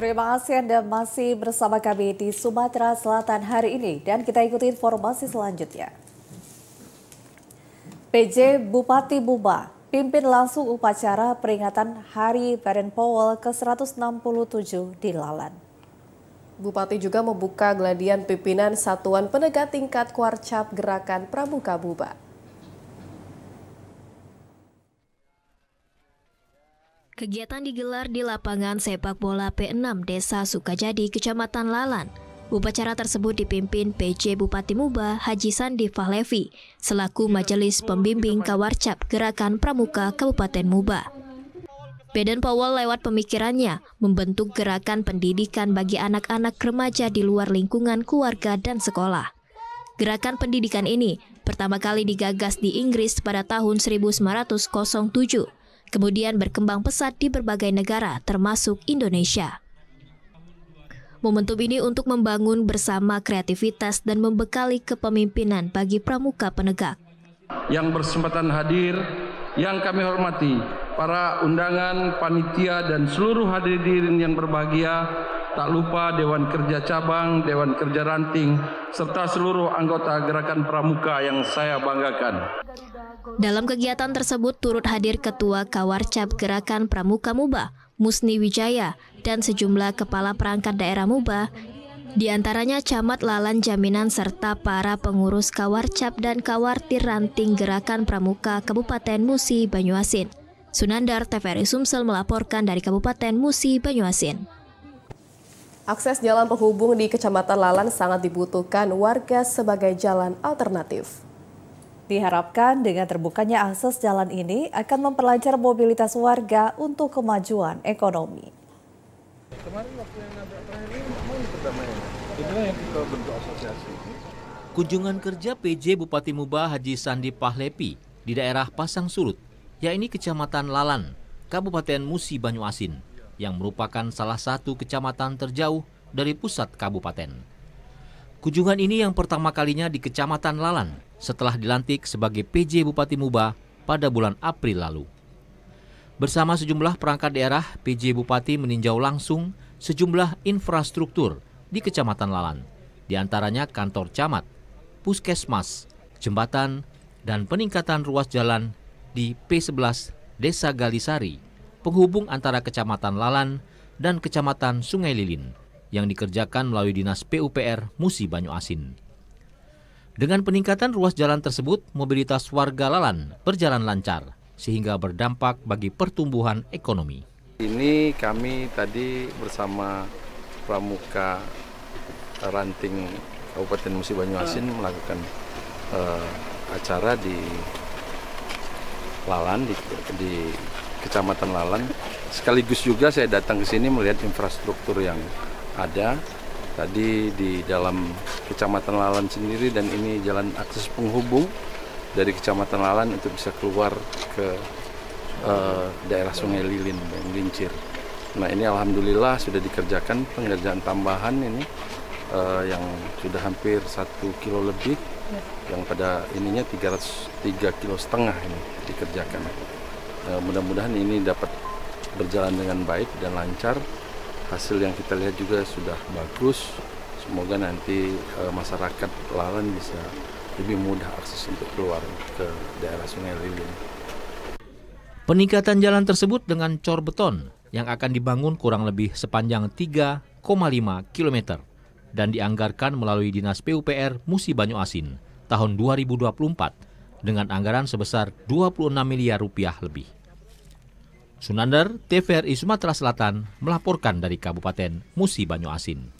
Terima kasih Anda masih bersama kami di Sumatera Selatan hari ini dan kita ikuti informasi selanjutnya. PJ Bupati Muba pimpin langsung upacara peringatan Hari Baden-Powell ke-167 di Lalan. Bupati juga membuka geladian pimpinan Satuan Penegak Tingkat Kuarcap Gerakan Pramuka Muba. Kegiatan digelar di lapangan sepak bola P6 Desa Sukajadi, Kecamatan Lalan. Upacara tersebut dipimpin PJ Bupati Muba Haji Sandi Fahlevi selaku Majelis Pembimbing Kawarcap Gerakan Pramuka Kabupaten Muba. Baden-Powell lewat pemikirannya membentuk gerakan pendidikan bagi anak-anak remaja di luar lingkungan keluarga dan sekolah. Gerakan pendidikan ini pertama kali digagas di Inggris pada tahun 1907. Kemudian berkembang pesat di berbagai negara, termasuk Indonesia. Momentum ini untuk membangun bersama kreativitas dan membekali kepemimpinan bagi pramuka penegak. Yang berkesempatan hadir, yang kami hormati, para undangan, panitia, dan seluruh hadirin yang berbahagia, tak lupa Dewan Kerja Cabang, Dewan Kerja Ranting, serta seluruh anggota Gerakan Pramuka yang saya banggakan. Dalam kegiatan tersebut turut hadir Ketua Kawarcap Gerakan Pramuka Muba, Musni Wijaya, dan sejumlah kepala perangkat daerah Muba, diantaranya Camat Lalan Jaminan serta para pengurus Kawarcap dan Kawartir Ranting Gerakan Pramuka Kabupaten Musi Banyuasin. Sunandar, TVRI Sumsel melaporkan dari Kabupaten Musi Banyuasin. Akses jalan penghubung di Kecamatan Lalan sangat dibutuhkan warga sebagai jalan alternatif. Diharapkan dengan terbukanya akses jalan ini akan memperlancar mobilitas warga untuk kemajuan ekonomi. Kemarin waktu yang nabrak terakhir ini mana perdamaian? Inilah yang kita bentuk asosiasi. Kunjungan kerja PJ Bupati Muba Haji Sandi Fahlevi di daerah Pasang Surut, yakni Kecamatan Lalan, Kabupaten Musi Banyuasin, yang merupakan salah satu kecamatan terjauh dari pusat kabupaten. Kunjungan ini yang pertama kalinya di Kecamatan Lalan setelah dilantik sebagai PJ Bupati Muba pada bulan April lalu. Bersama sejumlah perangkat daerah, PJ Bupati meninjau langsung sejumlah infrastruktur di Kecamatan Lalan, diantaranya kantor camat, puskesmas, jembatan, dan peningkatan ruas jalan di P11 Desa Galisari, penghubung antara Kecamatan Lalan dan Kecamatan Sungai Lilin, yang dikerjakan melalui Dinas PUPR Musi Banyuasin. Dengan peningkatan ruas jalan tersebut, mobilitas warga Lalan berjalan lancar, sehingga berdampak bagi pertumbuhan ekonomi. Ini kami tadi bersama Pramuka Ranting Kabupaten Musi Banyuasin melakukan acara di Lalan, di Kecamatan Lalan. Sekaligus juga saya datang ke sini melihat infrastruktur yang ada. Tadi di dalam Kecamatan Lalan sendiri, dan ini jalan akses penghubung dari Kecamatan Lalan untuk bisa keluar ke daerah Sungai Lilin dan Lincir. Nah, ini alhamdulillah sudah dikerjakan pengerjaan tambahan ini yang sudah hampir 1 kilo lebih, yang pada ininya 3,5 kilo ini dikerjakan. Mudah-mudahan ini dapat berjalan dengan baik dan lancar. Hasil yang kita lihat juga sudah bagus. Semoga nanti masyarakat Lalan bisa lebih mudah akses untuk keluar ke daerah Sungai Lilin. Peningkatan jalan tersebut dengan cor beton yang akan dibangun kurang lebih sepanjang 3,5 km dan dianggarkan melalui Dinas PUPR Musi Banyuasin tahun 2024 dengan anggaran sebesar 26 miliar rupiah lebih. Sunandar, TVRI Sumatera Selatan melaporkan dari Kabupaten Musi Banyuasin.